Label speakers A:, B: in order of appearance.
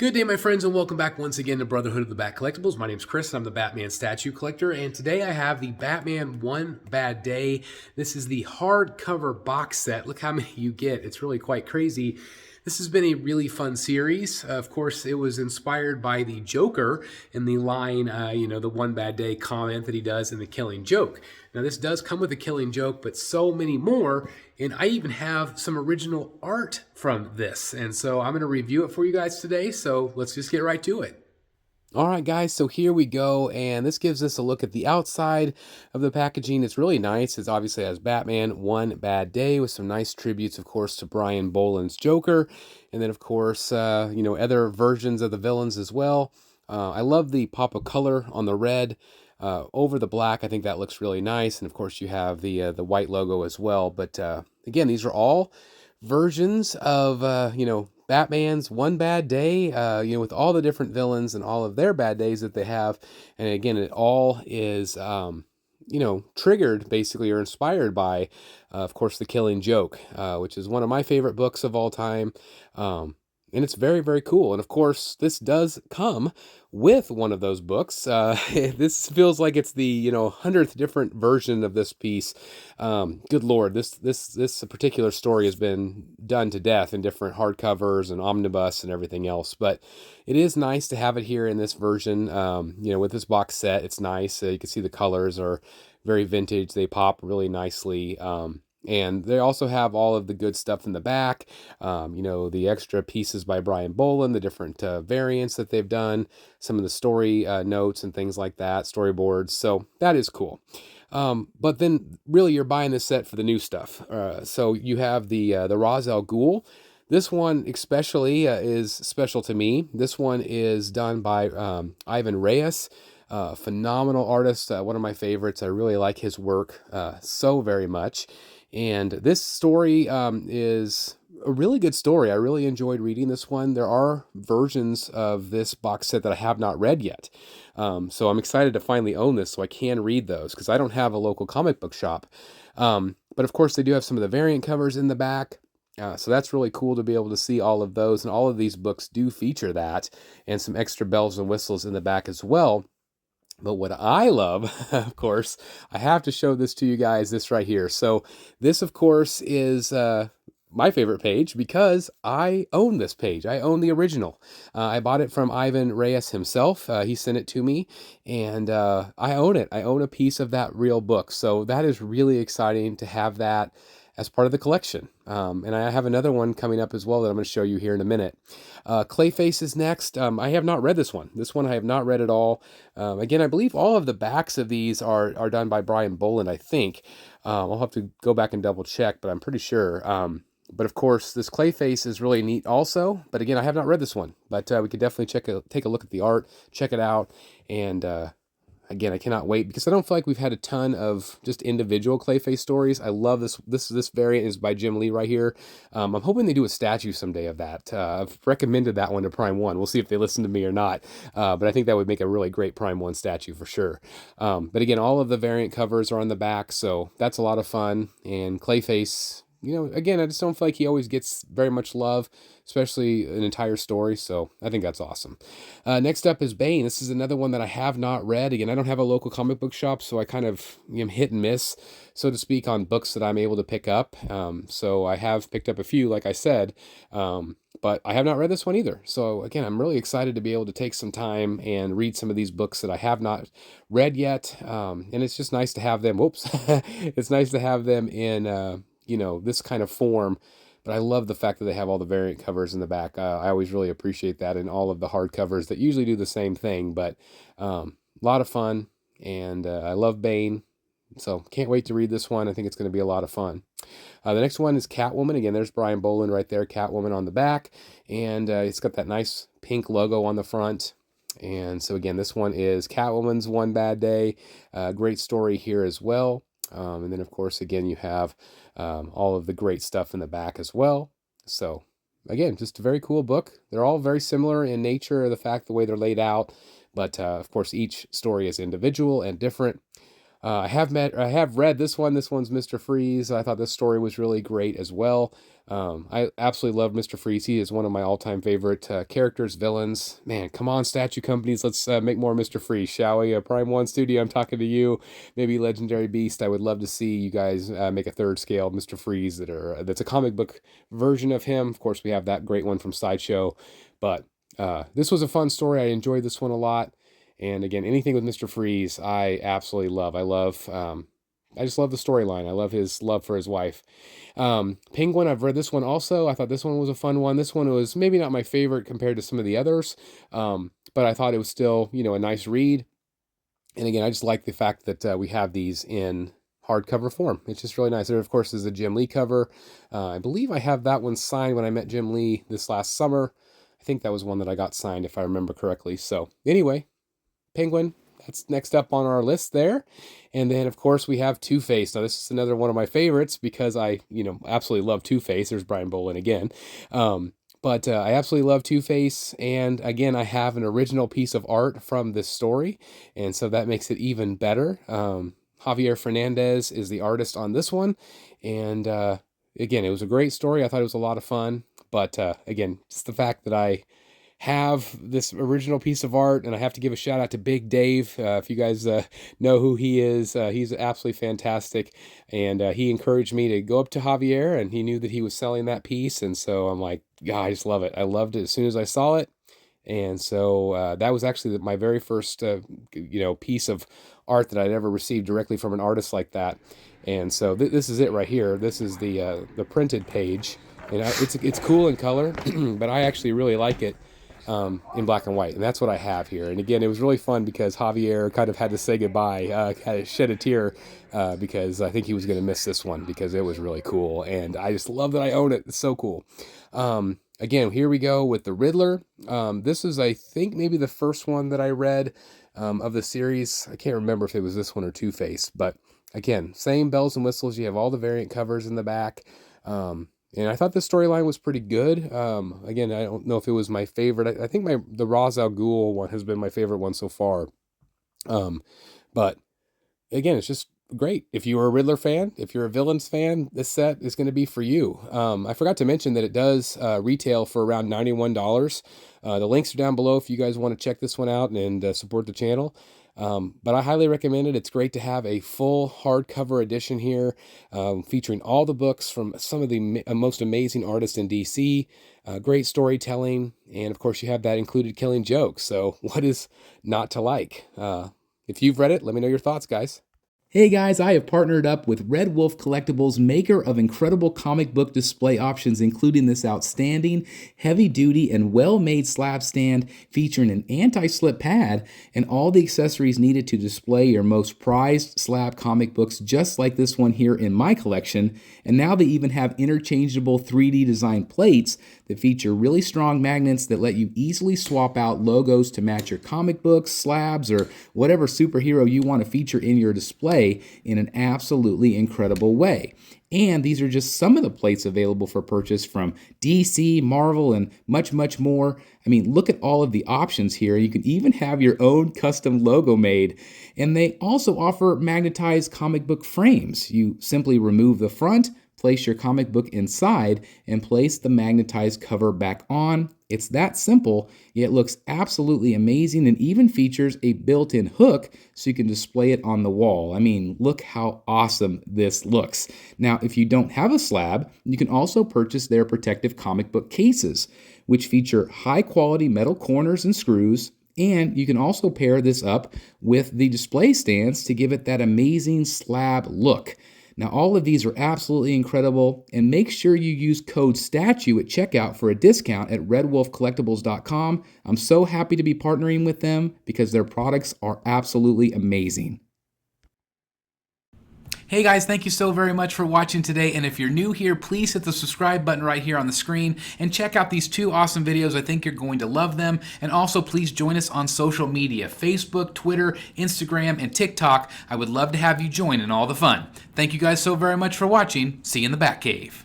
A: Good day, my friends, and welcome back once again to Brotherhood of the Bat Collectibles. My name's Chris, and I'm the Batman statue collector, and today I have the Batman One Bad Day. This is the hardcover box set. Look how many you get. It's really quite crazy. This has been a really fun series. Of course, it was inspired by the Joker in the line, the One Bad Day comment that he does in The Killing Joke. Now, this does come with a Killing Joke, but so many more, and I even have some original art from this. And so I'm going to review it for you guys today, so let's just get right to it. All right, guys, so here we go, and this gives us a look at the outside of the packaging. It's really nice. It obviously has Batman One Bad Day with some nice tributes, of course, to Brian Boland's Joker, and then, of course, other versions of the villains as well. I love the pop of color on the red over the black. I think that looks really nice, and, of course, you have the white logo as well. But, again, these are all versions of, Batman's One Bad Day, with all the different villains and all of their bad days that they have. And again, it all is, triggered basically or inspired by, of course, The Killing Joke, which is one of my favorite books of all time. And it's very, very cool. And of course, this does come with one of those books. This feels like it's the 100th different version of this piece. Good Lord, this particular story has been done to death in different hardcovers and omnibus and everything else. But it is nice to have it here in this version. With this box set, it's nice. You can see the colors are very vintage. They pop really nicely. And they also have all of the good stuff in the back, the extra pieces by Brian Boland, the different variants that they've done, some of the story notes and things like that, storyboards. So that is cool. But then really you're buying this set for the new stuff. So you have the Ra's al Ghul. This one especially is special to me. This one is done by Ivan Reyes. Phenomenal artist, one of my favorites. I really like his work so very much. And this story is a really good story. I really enjoyed reading this one. There are versions of this box set that I have not read yet. So I'm excited to finally own this so I can read those because I don't have a local comic book shop. But of course, they do have some of the variant covers in the back. So that's really cool to be able to see all of those. And all of these books do feature that and some extra bells and whistles in the back as well. But what I love, of course, I have to show this to you guys, this right here. So this, of course, is my favorite page because I own this page. I own the original. I bought it from Ivan Reyes himself. He sent it to me, and I own it. I own a piece of that real book. So that is really exciting to have that as part of the collection. And I have another one coming up as well that I'm going to show you here in a minute. Clayface is next. I have not read this one. This one I have not read at all. Again, I believe all of the backs of these are done by Brian Boland, I think. I'll have to go back and double check, but I'm pretty sure. But of course, this Clayface is really neat also. But again, I have not read this one. But we could definitely take a look at the art, check it out, and again, I cannot wait because I don't feel like we've had a ton of just individual Clayface stories. I love this. This variant is by Jim Lee right here. I'm hoping they do a statue someday of that. I've recommended that one to Prime 1. We'll see if they listen to me or not. But I think that would make a really great Prime 1 statue for sure. But again, all of the variant covers are on the back, so that's a lot of fun. And Clayface, again, I just don't feel like he always gets very much love, especially an entire story, so I think that's awesome. Next up is Bane. This is another one that I have not read. Again, I don't have a local comic book shop, so I kind of am hit and miss, so to speak, on books that I'm able to pick up. So I have picked up a few, like I said, but I have not read this one either. So again, I'm really excited to be able to take some time and read some of these books that I have not read yet, and it's just nice to have them. Whoops. It's nice to have them in this kind of form, but I love the fact that they have all the variant covers in the back. I always really appreciate that in all of the hardcovers that usually do the same thing, but a lot of fun, and I love Bane, so can't wait to read this one. I think it's going to be a lot of fun. The next one is Catwoman. Again, there's Brian Boland right there, Catwoman on the back, and it's got that nice pink logo on the front. And so again, this one is Catwoman's One Bad Day. Great story here as well. And then, of course, again, you have all of the great stuff in the back as well. So, again, just a very cool book. They're all very similar in nature, the way they're laid out. But, of course, each story is individual and different. I have read this one. This one's Mr. Freeze. I thought this story was really great as well. I absolutely love Mr. Freeze. He is one of my all-time favorite characters, villains. Man, come on, statue companies, let's make more Mr. Freeze, shall we? Prime One Studio, I'm talking to you. Maybe Legendary Beast. I would love to see you guys make a third scale Mr. Freeze that's a comic book version of him. Of course, we have that great one from Sideshow, but this was a fun story. I enjoyed this one a lot. And again, anything with Mr. Freeze, I absolutely love. I just love the storyline. I love his love for his wife. Penguin, I've read this one also. I thought this one was a fun one. This one was maybe not my favorite compared to some of the others, but I thought it was still, a nice read. And again, I just like the fact that we have these in hardcover form. It's just really nice. There, of course, is a Jim Lee cover. I believe I have that one signed when I met Jim Lee this last summer. I think that was one that I got signed, if I remember correctly. So anyway, Penguin, that's next up on our list there. And then, of course, we have Two-Face. Now, this is another one of my favorites because I, absolutely love Two-Face. There's Brian Bolin again. But I absolutely love Two-Face. And again, I have an original piece of art from this story. And so that makes it even better. Javier Fernandez is the artist on this one. And again, it was a great story. I thought it was a lot of fun. But again, just the fact that I have this original piece of art, and I have to give a shout out to Big Dave. If you guys know who he is, he's absolutely fantastic, and he encouraged me to go up to Javier, and he knew that he was selling that piece, and so I'm like, yeah, I just love it. I loved it as soon as I saw it, and so that was actually my very first piece of art that I'd ever received directly from an artist like that. And so this is it right here. This is the printed page, and it's cool in color, but I actually really like it in black and white, and that's what I have here. And again, it was really fun because Javier kind of had to say goodbye, kind of shed a tear because I think he was going to miss this one because it was really cool, and I just love that I own it. It's so cool. Again, here we go with the Riddler. This is, I think, maybe the first one that I read of the series. I can't remember if it was this one or Two-Face, but again, same bells and whistles. You have all the variant covers in the back. And I thought the storyline was pretty good. Again, I don't know if it was my favorite. I think the Ra's al Ghul one has been my favorite one so far. But again, it's just great. If you are a Riddler fan, if you're a Villains fan, this set is going to be for you. I forgot to mention that it does retail for around $91. The links are down below if you guys want to check this one out and support the channel. But I highly recommend it. It's great to have a full hardcover edition here, featuring all the books from some of the most amazing artists in DC, great storytelling, and of course you have that included Killing Joke. So what is not to like? If you've read it, let me know your thoughts, guys.
B: Hey guys, I have partnered up with Red Wolf Collectibles, maker of incredible comic book display options, including this outstanding, heavy-duty, and well-made slab stand featuring an anti-slip pad and all the accessories needed to display your most prized slab comic books, just like this one here in my collection. And now they even have interchangeable 3D design plates that feature really strong magnets that let you easily swap out logos to match your comic books, slabs, or whatever superhero you want to feature in your display in an absolutely incredible way. And these are just some of the plates available for purchase from DC, Marvel, and much, much more. I mean, look at all of the options here. You can even have your own custom logo made. And they also offer magnetized comic book frames. You simply remove the front, place your comic book inside, and place the magnetized cover back on. It's that simple, yet looks absolutely amazing, and even features a built-in hook so you can display it on the wall. I mean, look how awesome this looks. Now, if you don't have a slab, you can also purchase their protective comic book cases, which feature high-quality metal corners and screws. And you can also pair this up with the display stands to give it that amazing slab look. Now, all of these are absolutely incredible, and make sure you use code STATUE at checkout for a discount at redwolfcollectibles.com. I'm so happy to be partnering with them because their products are absolutely amazing. Hey guys, thank you so very much for watching today, and if you're new here, please hit the subscribe button right here on the screen and check out these two awesome videos. I think you're going to love them. And also please join us on social media, Facebook, Twitter, Instagram, and TikTok. I would love to have you join in all the fun. Thank you guys so very much for watching. See you in the Batcave.